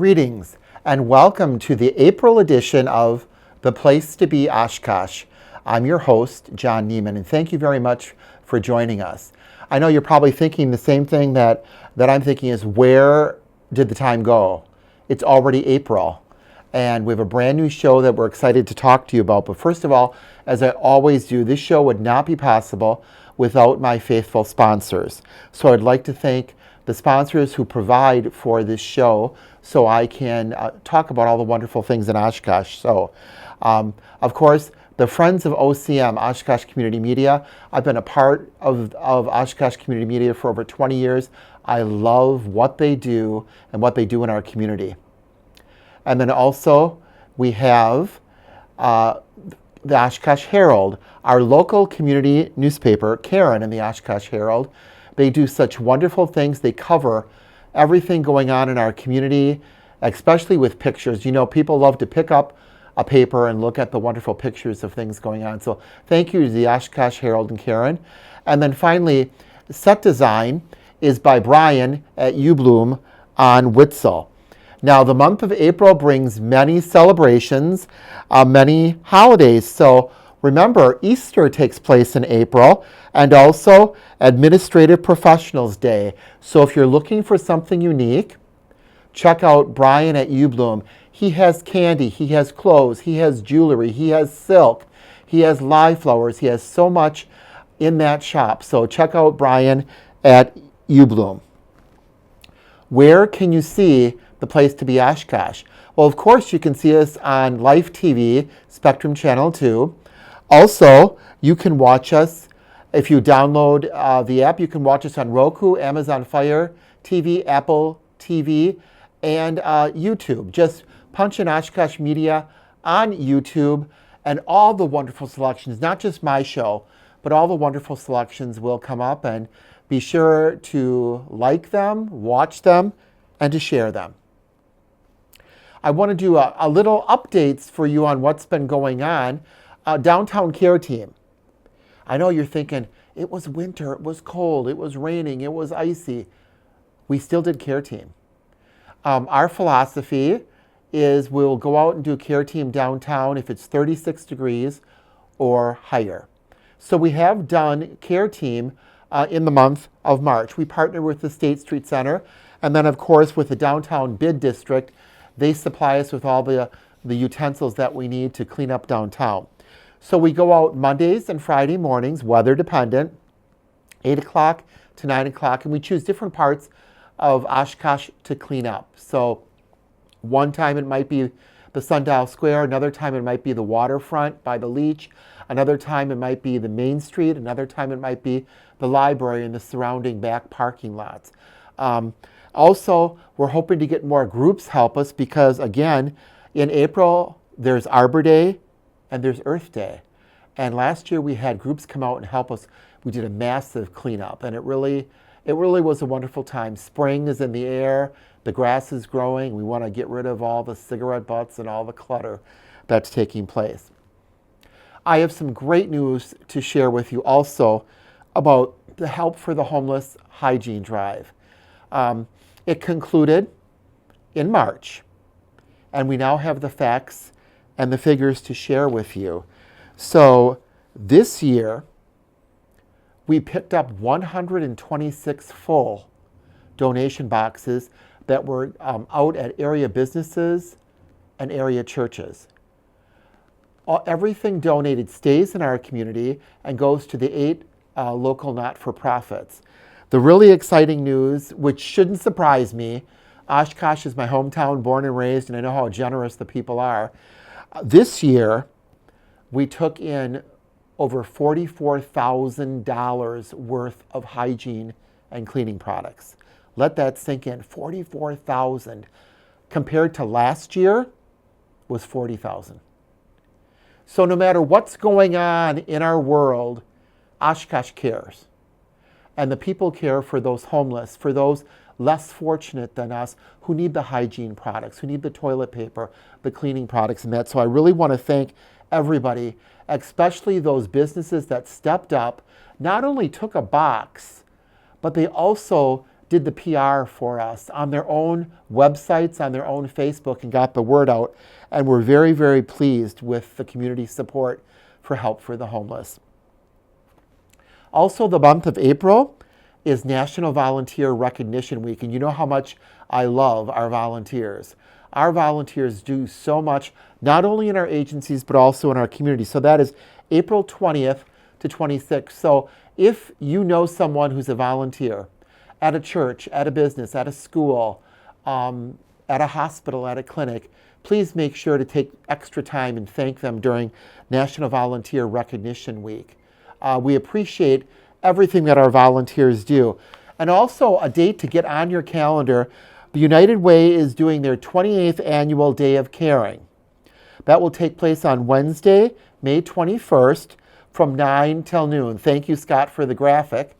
Greetings and welcome to the April edition of The Place to Be Oshkosh. I'm your host, John Neiman, and thank you very much for joining us. I know you're probably thinking the same thing that I'm thinking is, where did the time go? It's already April, and we have a brand new show that we're excited to talk to you about. But first of all, as I always do, this show would not be possible without my faithful sponsors. So I'd like to thank the sponsors who provide for this show so I can talk about all the wonderful things in Oshkosh. So, of course, the Friends of OCM, Oshkosh Community Media. I've been a part of Oshkosh Community Media for over 20 years. I love what they do and what they do in our community. And then also we have the Oshkosh Herald, our local community newspaper, Karen and the Oshkosh Herald. They do such wonderful things. They cover everything going on in our community, especially with pictures. You know, people love to pick up a paper and look at the wonderful pictures of things going on. So thank you to the Oshkosh Herald and Karen. And then finally, set design is by Brian at UBloom on Witzel. Now, the month of April brings many celebrations, many holidays. So remember, Easter takes place in April, and also Administrative Professionals Day. So if you're looking for something unique, check out Brian at UBloom. He has candy, he has clothes, he has jewelry, he has silk, he has live flowers. He has so much in that shop. So check out Brian at UBloom. Where can you see The Place to Be Oshkosh? Well, of course, you can see us on Life TV, Spectrum Channel 2. Also, you can watch us, if you download the app, you can watch us on Roku, Amazon Fire TV, Apple TV, and YouTube. Just punch in Oshkosh Media on YouTube, and all the wonderful selections, not just my show, but all the wonderful selections will come up, and be sure to like them, watch them, and to share them. I want to do a little updates for you on what's been going on. Downtown Care Team. I know you're thinking, it was winter, it was cold, it was raining, it was icy. We still did Care Team. Our philosophy is we'll go out and do Care Team downtown if it's 36 degrees or higher. So we have done Care Team in the month of March. We partner with the State Street Center, and then of course with the Downtown Bid District, they supply us with all the utensils that we need to clean up downtown. So we go out Mondays and Friday mornings, weather dependent, 8 o'clock to 9 o'clock, and we choose different parts of Oshkosh to clean up. So one time it might be the Sundial Square, another time it might be the waterfront by the Leach, another time it might be the Main Street, another time it might be the library and the surrounding back parking lots. Also, we're hoping to get more groups help us because, again, in April, there's Arbor Day and there's Earth Day. And last year we had groups come out and help us. We did a massive cleanup, and it really was a wonderful time. Spring is in the air, the grass is growing. We want to get rid of all the cigarette butts and all the clutter that's taking place. I have some great news to share with you also about the Help for the Homeless Hygiene Drive. It concluded in March, and we now have the facts and the figures to share with you. So this year, we picked up 126 full donation boxes that were out at area businesses and area churches. Everything donated stays in our community and goes to the 8 local not-for-profits. The really exciting news, which shouldn't surprise me, Oshkosh is my hometown, born and raised, and I know how generous the people are. This year, we took in over $44,000 worth of hygiene and cleaning products. Let that sink in. $44,000 compared to last year was $40,000. So no matter what's going on in our world, Oshkosh cares. And the people care for those homeless, for those less fortunate than us who need the hygiene products, who need the toilet paper, the cleaning products and that. So I really want to thank everybody, especially those businesses that stepped up, not only took a box, but they also did the PR for us on their own websites, on their own Facebook, and got the word out. And we're very, very pleased with the community support for Help for the Homeless. Also, the month of April is National Volunteer Recognition Week. And you know how much I love our volunteers. Our volunteers do so much, not only in our agencies, but also in our community. So that is April 20th to 26th. So if you know someone who's a volunteer at a church, at a business, at a school, at a hospital, at a clinic, please make sure to take extra time and thank them during National Volunteer Recognition Week. We appreciate everything that our volunteers do. And also a date to get on your calendar, the United Way is doing their 28th annual Day of Caring. That will take place on Wednesday, May 21st from 9 till noon. Thank you, Scott, for the graphic.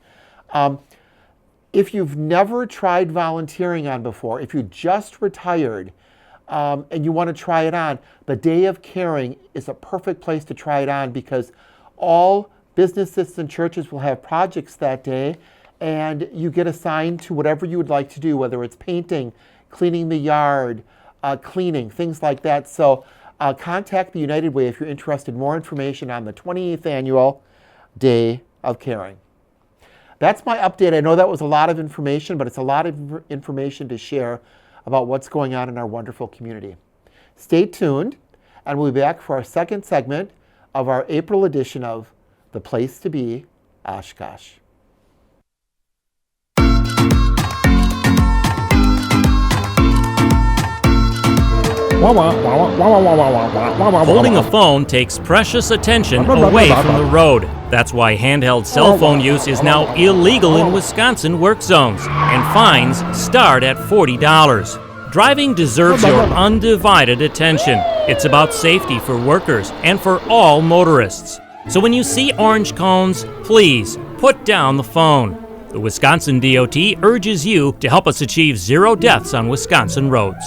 If you've never tried volunteering on before, if you just retired and you want to try it on, the Day of Caring is a perfect place to try it on because all businesses and churches will have projects that day, and you get assigned to whatever you would like to do, whether it's painting, cleaning the yard, cleaning, things like that. So contact the United Way if you're interested in more information on the 28th annual Day of Caring. That's my update. I know that was a lot of information, but it's a lot of information to share about what's going on in our wonderful community. Stay tuned, and we'll be back for our second segment of our April edition of The Place to Be, Oshkosh. Holding a phone takes precious attention away from the road. That's why handheld cell phone use is now illegal in Wisconsin work zones, and fines start at $40. Driving deserves your undivided attention. It's about safety for workers and for all motorists. So when you see orange cones, please put down the phone. The Wisconsin DOT urges you to help us achieve 0 deaths on Wisconsin roads.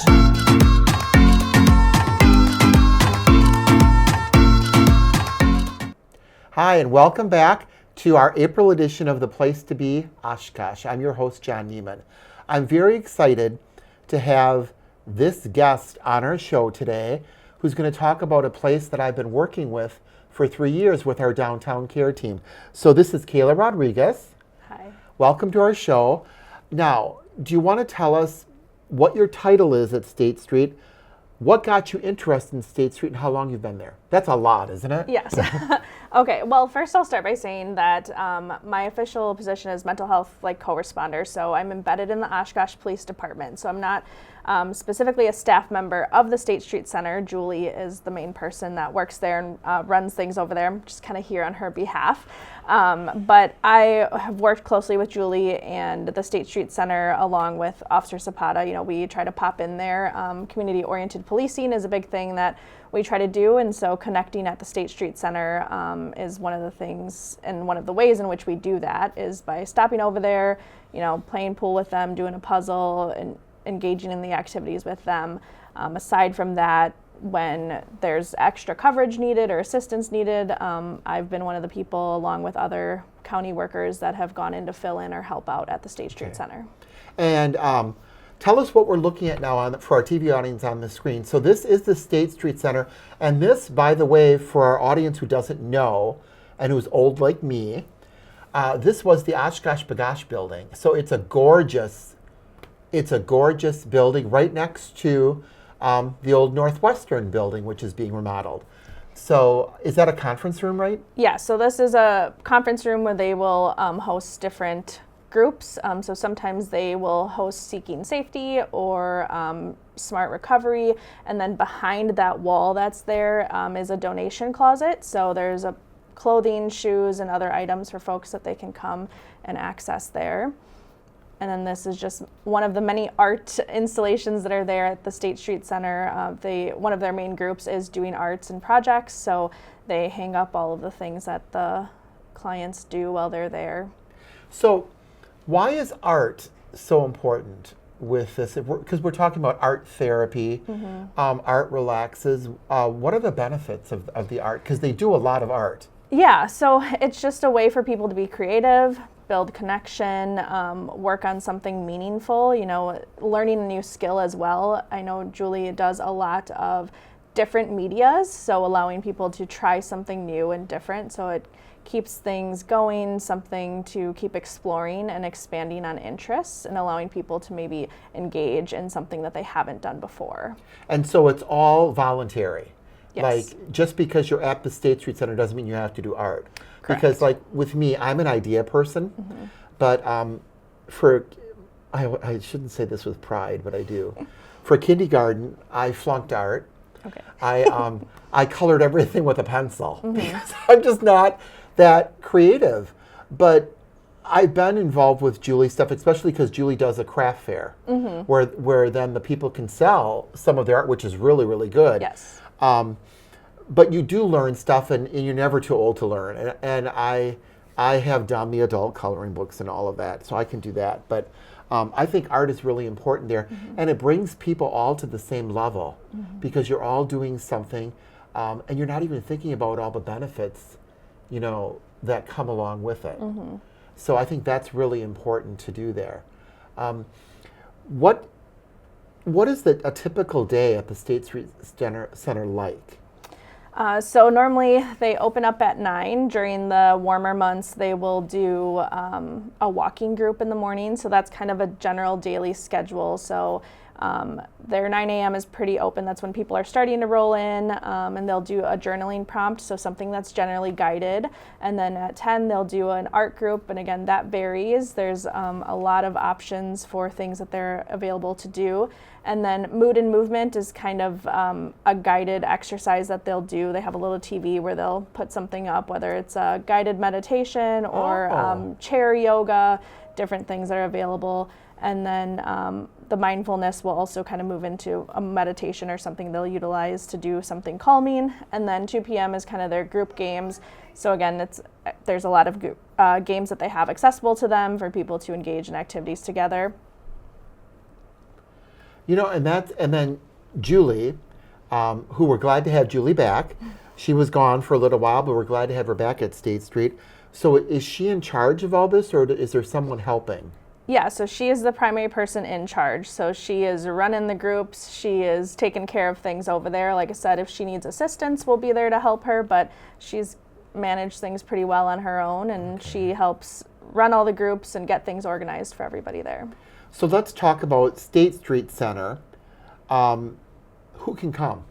Hi, and welcome back to our April edition of The Place to Be, Oshkosh. I'm your host, John Neiman. I'm very excited to have this guest on our show today who's going to talk about a place that I've been working with for 3 years with our downtown care team. So this is Kayla Rodriguez. Hi. Welcome to our show. Now, do you want to tell us what your title is at State Street, what got you interested in State Street, and how long you've been there? That's a lot, isn't it? Yes. Okay, well, first I'll start by saying that my official position is mental health co-responder, so I'm embedded in the Oshkosh Police Department. So I'm not specifically a staff member of the State Street Center. Julie is the main person that works there and runs things over there. I'm just kind of here on her behalf. But I have worked closely with Julie and the State Street Center along with Officer Zapata. You know, we try to pop in there. Community-oriented policing is a big thing that we try to do, and so connecting at the State Street Center is one of the things, and one of the ways in which we do that is by stopping over there, you know, playing pool with them, doing a puzzle, and engaging in the activities with them. Aside from that, when there's extra coverage needed or assistance needed, I've been one of the people, along with other county workers, that have gone in to fill in or help out at the State Street Center. And tell us what we're looking at now for our TV audience on the screen. So this is the State Street Center. And this, by the way, for our audience who doesn't know and who's old like me, this was the Oshkosh Bagosh building. So it's a gorgeous building right next to the old Northwestern building, which is being remodeled. So is that a conference room, right? Yeah, so this is a conference room where they will host different groups. So sometimes they will host Seeking Safety or Smart Recovery, and then behind that wall that's there is a donation closet. So there's a clothing, shoes, and other items for folks that they can come and access there. And then this is just one of the many art installations that are there at the State Street Center. One of their main groups is doing arts and projects, so they hang up all of the things that the clients do while they're there. So why is art so important with this? Because we're talking about art therapy, art relaxes. What are the benefits of the art? Because they do a lot of art. Yeah, so it's just a way for people to be creative, build connection, work on something meaningful, learning a new skill as well. I know Julie does a lot of different medias, so allowing people to try something new and different, so it keeps things going, something to keep exploring and expanding on interests, and allowing people to maybe engage in something that they haven't done before. And so it's all voluntary. Yes. Like, just because you're at the State Street Center doesn't mean you have to do art. Correct. Because, like, with me, I'm an idea person, but I shouldn't say this with pride, but I do. For kindergarten, I flunked art. Okay. I colored everything with a pencil because I'm just not that creative. But I've been involved with Julie's stuff, especially because Julie does a craft fair where then the people can sell some of their art, which is really, really good. Yes. But you do learn stuff, and you're never too old to learn. And I have done the adult coloring books and all of that, so I can do that. But I think art is really important there, and it brings people all to the same level because you're all doing something, and you're not even thinking about all the benefits, that come along with it. So I think that's really important to do there. What is a typical day at the State Street Center like? So normally they open up at 9. During the warmer months, they will do a walking group in the morning. So that's kind of a general daily schedule. So their 9 a.m. is pretty open. That's when people are starting to roll in, and they'll do a journaling prompt, so something that's generally guided. And then at 10, they'll do an art group, and again, that varies. There's a lot of options for things that they're available to do. And then mood and movement is kind of a guided exercise that they'll do. They have a little TV where they'll put something up, whether it's a guided meditation or chair yoga, different things that are available. And then the mindfulness will also kind of move into a meditation or something they'll utilize to do something calming. And then 2 p.m. is kind of their group games. So again, there's a lot of games that they have accessible to them for people to engage in activities together. And then Julie, who we're glad to have Julie back. She was gone for a little while, but we're glad to have her back at State Street. So is she in charge of all this, or is there someone helping? Yeah, so she is the primary person in charge. So she is running the groups. She is taking care of things over there. Like I said, if she needs assistance, we'll be there to help her, but she's managed things pretty well on her own, and she helps run all the groups and get things organized for everybody there. So let's talk about State Street Center. Who can come?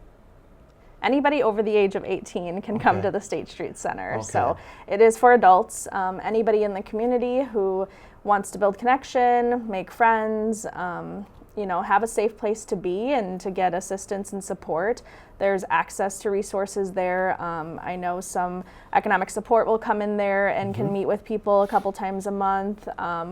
Anybody over the age of 18 can come to the State Street Center. Okay. So it is for adults. Anybody in the community who wants to build connection, make friends, have a safe place to be and to get assistance and support. There's access to resources there. I know some economic support will come in there and can meet with people a couple times a month.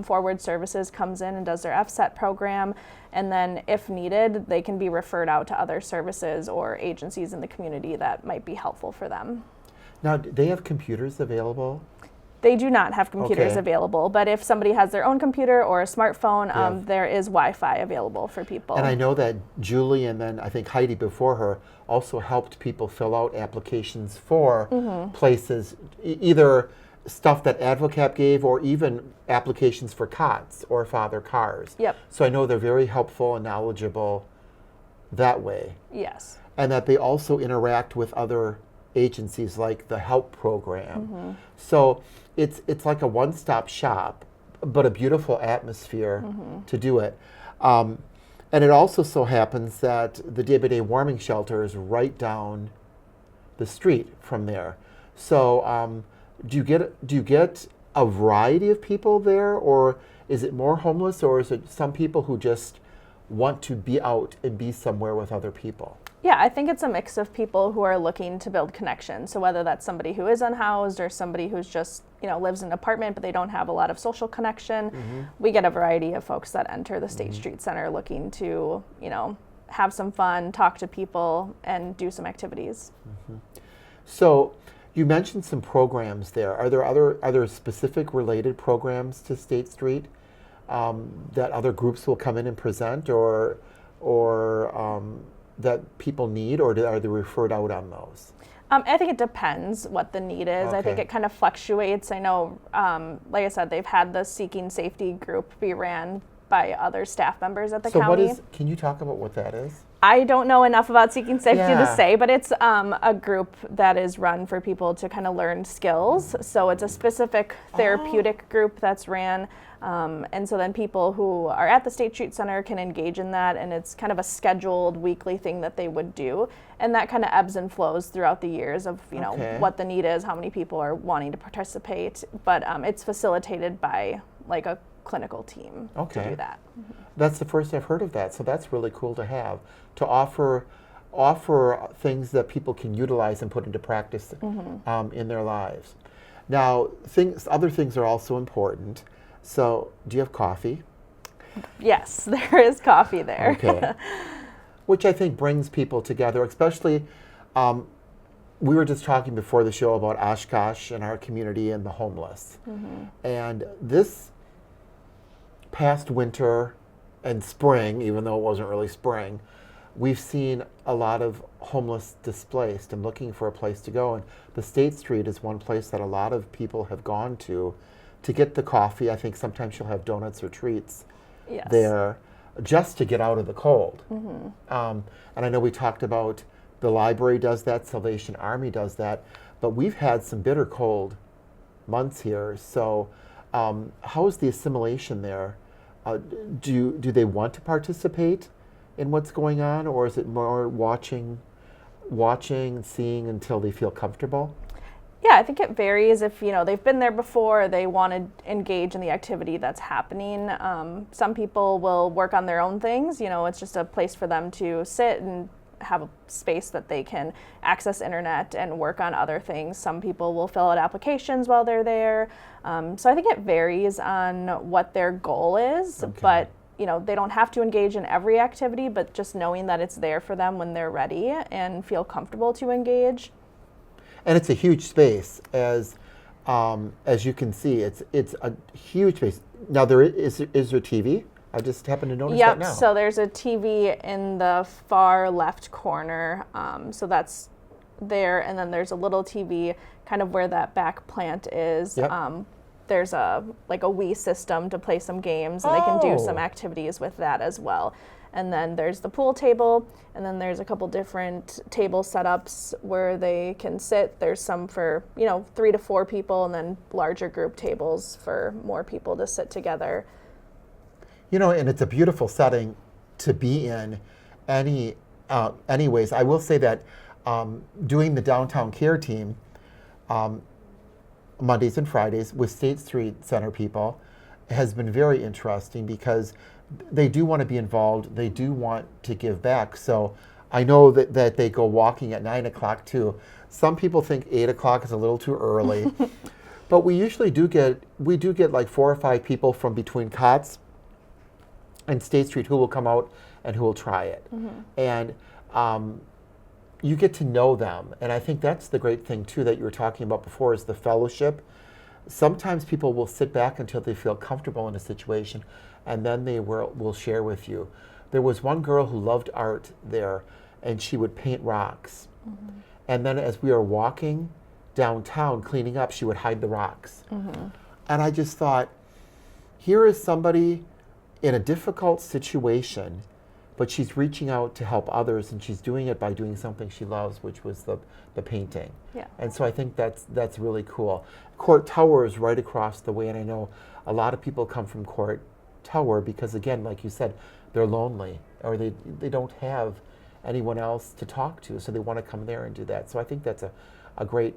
Forward Services comes in and does their FSET program. And then if needed, they can be referred out to other services or agencies in the community that might be helpful for them. Now, do they have computers available? They do not have computers available, but if somebody has their own computer or a smartphone, there is Wi-Fi available for people. And I know that Julie and then I think Heidi before her also helped people fill out applications for places, either stuff that AdvoCap gave or even applications for COTS or Father Cars. Yep. So I know they're very helpful and knowledgeable that way. Yes. And that they also interact with other agencies like the HELP program. So it's like a one-stop shop, but a beautiful atmosphere to do it. And it also so happens that the day-by-day warming shelter is right down the street from there. So do you get a variety of people there, or is it more homeless, or is it some people who just want to be out and be somewhere with other people? Yeah, I think it's a mix of people who are looking to build connection. So whether that's somebody who is unhoused or somebody who's just, lives in an apartment but they don't have a lot of social connection, we get a variety of folks that enter the State Street Center looking to, have some fun, talk to people, and do some activities. So you mentioned some programs there. Are there specific related programs to State Street that other groups will come in and present, or that people need, or are they referred out on those? I think it depends what the need is. I think Okay. it kind of fluctuates. I know, like I said, they've had the Seeking Safety group be ran by other staff members at the So county. can you talk about what that is? I don't know enough about Seeking Safety to Yeah. say, but it's a group that is run for people to kind of learn skills. So it's a specific therapeutic group that's ran. And so then people who are at the State Street Center can engage in that, and it's kind of a scheduled weekly thing that they would do. And that kind of ebbs and flows throughout the years of, you know, Okay. what the need is, how many people are wanting to participate. But it's facilitated by like a clinical team to Okay. do that. That's the first I've heard of that. So that's really cool to have, to offer things that people can utilize and put into practice in their lives. Now, other things are also important. So, do you have coffee? Yes, there is coffee there. Okay. Which I think brings people together, especially, we were just talking before the show about Oshkosh and our community and the homeless. And this past winter and spring, even though it wasn't really spring, we've seen a lot of homeless displaced and looking for a place to go. And the State Street is one place that a lot of people have gone to get the coffee. I think sometimes she'll have donuts or treats Yes. there just to get out of the cold. And I know we talked about the library does that, Salvation Army does that, but we've had some bitter cold months here. So how's the assimilation there? Do they want to participate in what's going on, or is it more watching, seeing until they feel comfortable? Yeah, I think it varies. If they've been there before, they want to engage in the activity that's happening. Some people will work on their own things. It's just a place for them to sit and have a space that they can access internet and work on other things. Some people will fill out applications while they're there. So I think it varies on what their goal is, Okay. but they don't have to engage in every activity, but just knowing that it's there for them when they're ready and feel comfortable to engage. And it's a huge space, as you can see. It's a huge space. Now, is there TV? I just happened to notice that now. So there's a TV in the far left corner. So that's there, and then there's a little TV kind of where that back plant is. Yep. There's a Wii system to play some games, and they can do some Oh. activities with that as well. And then there's the pool table, and then there's a couple different table setups where they can sit. There's some for 3 to 4 people, and then larger group tables for more people to sit together. And it's a beautiful setting to be in. Anyways, I will say that doing the downtown care team Mondays and Fridays with State Street Center people has been very interesting, because they do want to be involved. They do want to give back. So I know that they go walking at 9 o'clock too. Some people think 8 o'clock is a little too early, but we usually do get like 4 or 5 people from between COTS and State Street who will come out and who will try it. And you get to know them. And I think that's the great thing too that you were talking about before, is the fellowship. Sometimes people will sit back until they feel comfortable in a situation, and then they will share with you. There was one girl who loved art there, and she would paint rocks. And then as we were walking downtown cleaning up, she would hide the rocks. And I just thought, here is somebody in a difficult situation, but she's reaching out to help others, and she's doing it by doing something she loves, which was the painting. Yeah. And so I think that's really cool. Court Tower is right across the way, and I know a lot of people come from Court Tower because, again, like you said, they're lonely, or they don't have anyone else to talk to, so they want to come there and do that. So I think that's a great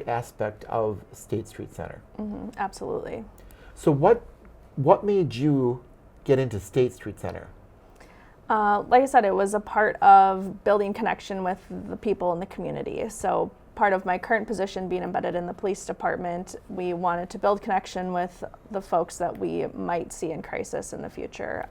aspect of State Street Center. Absolutely. So what made you get into State Street Center? Like I said, it was a part of building connection with the people in the community. So part of my current position, being embedded in the police department, we wanted to build connection with the folks that we might see in crisis in the future.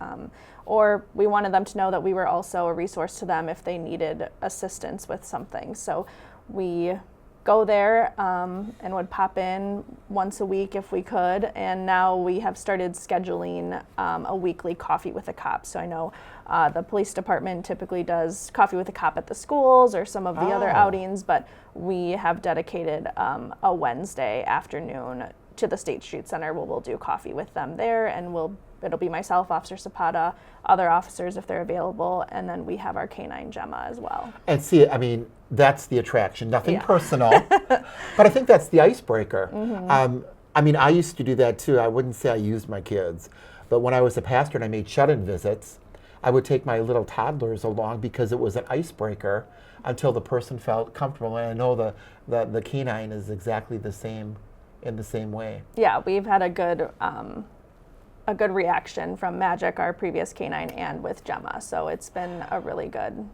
Or we wanted them to know that we were also a resource to them if they needed assistance with something. So we go there and would pop in once a week if we could. And now we have started scheduling a weekly coffee with a cop. So I know the police department typically does coffee with a cop at the schools or some of the other outings, but we have dedicated a Wednesday afternoon to the State Street Center where we'll do coffee with them there, and it'll be myself, Officer Zapata, other officers if they're available, and then we have our canine Gemma as well. And see, I mean, that's the attraction. Nothing personal, but I think that's the icebreaker. I mean, I used to do that too. I wouldn't say I used my kids, but when I was a pastor and I made shut-in visits, I would take my little toddlers along because it was an icebreaker until the person felt comfortable. And I know the canine is exactly the same in the same way. Yeah, we've had a good reaction from Magic, our previous canine, and with Gemma. So it's been a really good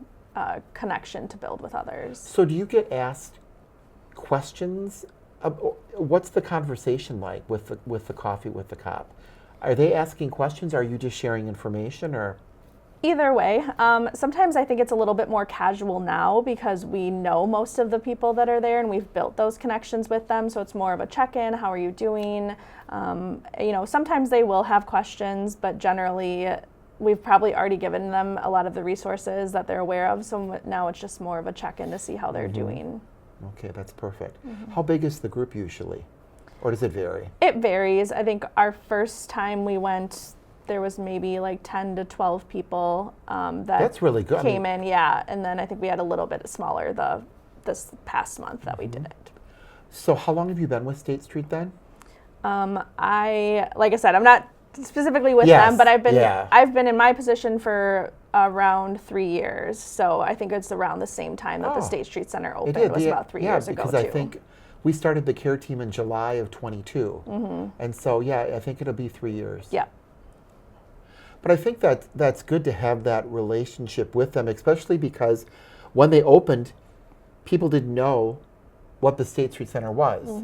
connection to build with others. So do you get asked questions? What's the conversation like with the coffee with the cop? Are they asking questions? Or are you just sharing information, or? Either way. Sometimes I think it's a little bit more casual now because we know most of the people that are there and we've built those connections with them. So it's more of a check-in. How are you doing? Sometimes they will have questions, but generally we've probably already given them a lot of the resources that they're aware of. So now it's just more of a check-in to see how they're doing. Okay, that's perfect. How big is the group usually? Or does it vary? It varies. I think our first time we went, there was maybe like 10 to 12 people that's really good. came in, yeah. And then I think we had a little bit smaller this past month that we did it. So how long have you been with State Street then? Like I said, I'm not specifically with them, but I've been in my position for around 3 years. So I think it's around the same time that the State Street Center opened. It was about 3 years ago, because I think we started the care team in July of 22. And so, I think it'll be 3 years. Yeah. But I think that's good to have that relationship with them, especially because when they opened, people didn't know what the State Street Center was.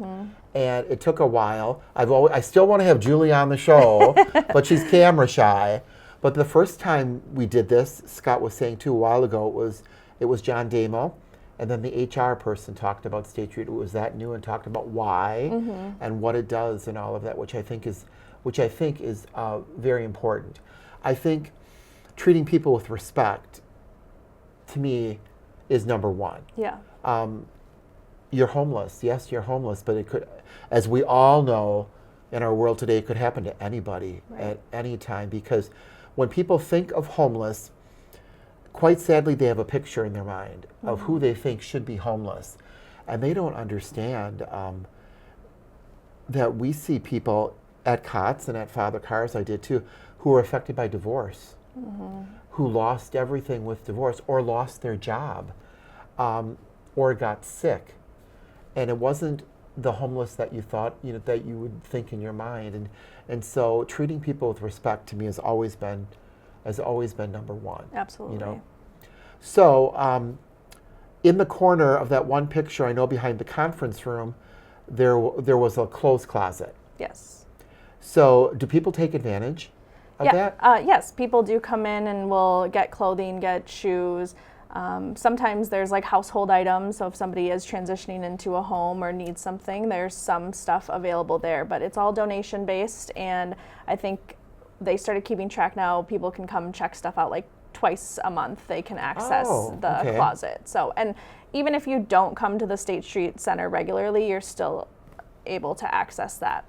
And it took a while. I still want to have Julie on the show, but she's camera shy. But the first time we did this, Scott was saying too a while ago, it was John Damo, and then the HR person talked about State Street. It was that new and talked about why and what it does and all of that, which I think is very important. I think treating people with respect, to me, is number one. Yeah. You're homeless. Yes, you're homeless, but it could, as we all know in our world today, it could happen to anybody at any time, because when people think of homeless, quite sadly, they have a picture in their mind of who they think should be homeless. And they don't understand that we see people at COTS and at Father Carr's, I did too, who were affected by divorce, who lost everything with divorce, or lost their job, or got sick. And it wasn't the homeless that you thought, that you would think in your mind. And so treating people with respect to me has always been number one. Absolutely. So in the corner of that one picture, I know behind the conference room, there was a clothes closet. Yes. So do people take advantage of that? Yes, people do come in and will get clothing, get shoes. Sometimes there's like household items, so if somebody is transitioning into a home or needs something, there's some stuff available there, but it's all donation based, and I think they started keeping track now. People can come check stuff out like twice a month. They can access the closet. So, and even if you don't come to the State Street Center regularly, you're still able to access that.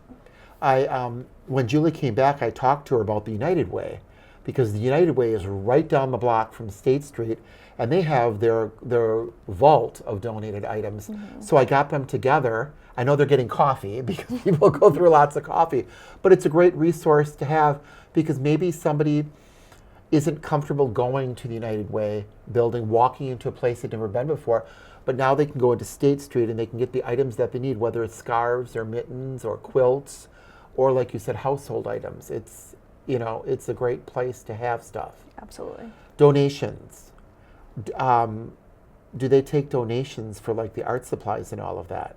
When Julie came back, I talked to her about the United Way, because the United Way is right down the block from State Street, and they have their vault of donated items. So I got them together. I know they're getting coffee because people go through lots of coffee, but it's a great resource to have, because maybe somebody isn't comfortable going to the United Way building, walking into a place they've never been before, but now they can go into State Street and they can get the items that they need, whether it's scarves or mittens or quilts, or like you said, household items. It's a great place to have stuff. Absolutely. Donations. Do they take donations for like the art supplies and all of that?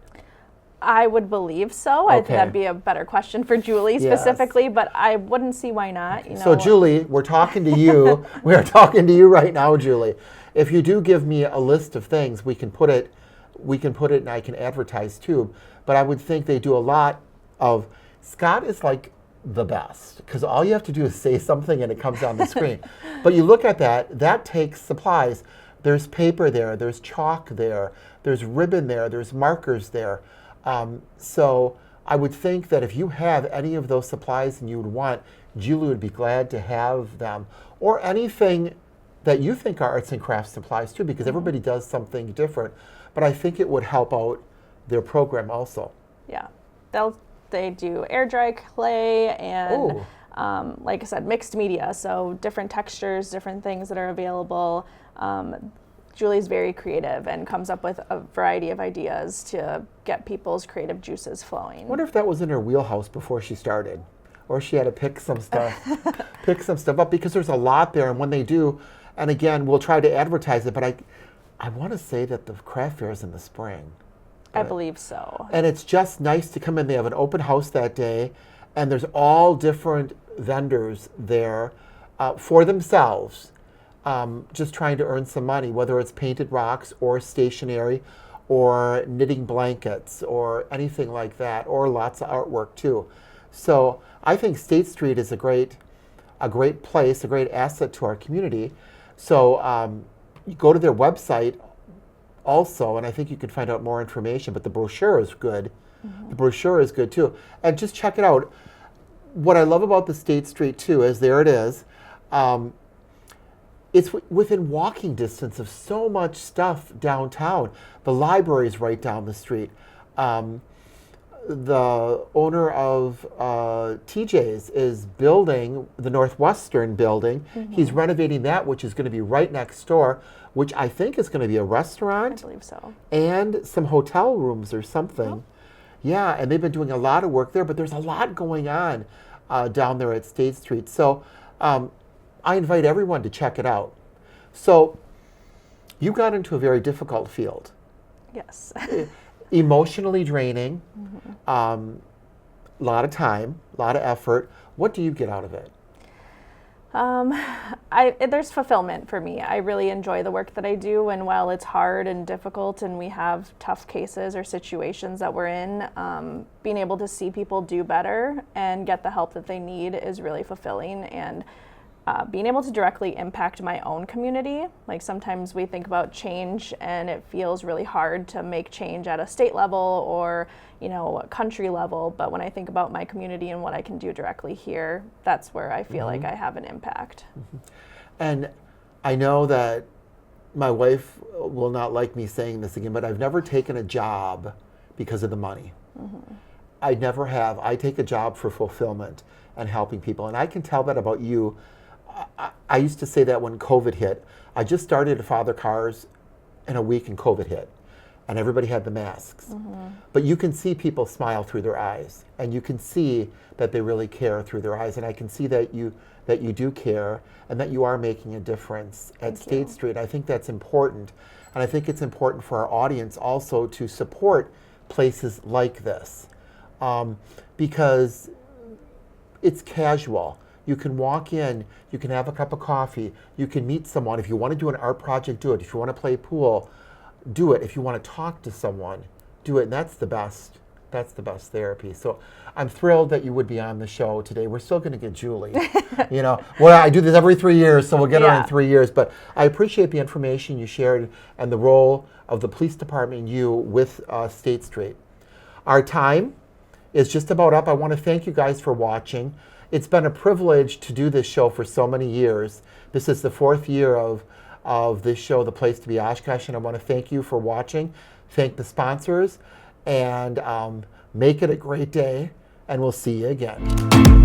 I would believe so. I think that'd be a better question for Julie specifically, but I wouldn't see why not. So Julie, we're talking to you. We are talking to you right now, Julie. If you do give me a list of things, we can put it we can put it and I can advertise too. But I would think they do a lot of, Scott is like the best because all you have to do is say something and it comes on the screen. But you look at that takes supplies. There's paper there, there's chalk there, there's ribbon there, there's markers there. So I would think that if you have any of those supplies and you would want, Julie would be glad to have them. Or anything that you think are arts and crafts supplies too, because everybody does something different. But I think it would help out their program also. Yeah, they do air dry clay and like I said, mixed media, so different textures, different things that are available. Julie's very creative and comes up with a variety of ideas to get people's creative juices flowing. I wonder if that was in her wheelhouse before she started, or she had to pick some stuff up, because there's a lot there. And when they do, and again, we'll try to advertise it, but I want to say that the craft fair is in the spring. I believe so. And it's just nice to come in. They have an open house that day, and there's all different vendors there for themselves, just trying to earn some money, whether it's painted rocks or stationery or knitting blankets or anything like that, or lots of artwork too. So I think State Street is a great place, a great asset to our community. So you go to their website also, and I think you can find out more information, but the brochure is good. The brochure is good too. And just check it out. What I love about the State Street too is there it is. It's within walking distance of so much stuff downtown. The library is right down the street. The owner of TJ's is building the Northwestern building. He's renovating that, which is going to be right next door, which I think is going to be a restaurant. I believe so. And some hotel rooms or something. Oh. Yeah, and they've been doing a lot of work there, but there's a lot going on down there at State Street. So I invite everyone to check it out. So you got into a very difficult field. Yes. Emotionally draining, a lot of time, a lot of effort. What do you get out of it? There's fulfillment for me. I really enjoy the work that I do, and while it's hard and difficult and we have tough cases or situations that we're in, being able to see people do better and get the help that they need is really fulfilling. And being able to directly impact my own community. Like sometimes we think about change and it feels really hard to make change at a state level or, a country level. But when I think about my community and what I can do directly here, that's where I feel like I have an impact. And I know that my wife will not like me saying this again, but I've never taken a job because of the money. I never have. I take a job for fulfillment and helping people. And I can tell that about you. I used to say that when COVID hit. I just started to father cars in a week and COVID hit. And everybody had the masks. But you can see people smile through their eyes. And you can see that they really care through their eyes. And I can see that you do care and that you are making a difference at State Street. I think that's important. And I think it's important for our audience also to support places like this. Because it's casual. You can walk in, you can have a cup of coffee, you can meet someone. If you want to do an art project, do it. If you want to play pool, do it. If you want to talk to someone, do it. And that's the best therapy. So I'm thrilled that you would be on the show today. We're still going to get Julie. Well, I do this every 3 years, so we'll get her in 3 years. But I appreciate the information you shared and the role of the police department and you with State Street. Our time is just about up. I want to thank you guys for watching. It's been a privilege to do this show for so many years. This is the 4th year of this show, The Place to Be Oshkosh, and I want to thank you for watching. Thank the sponsors, and make it a great day, and we'll see you again.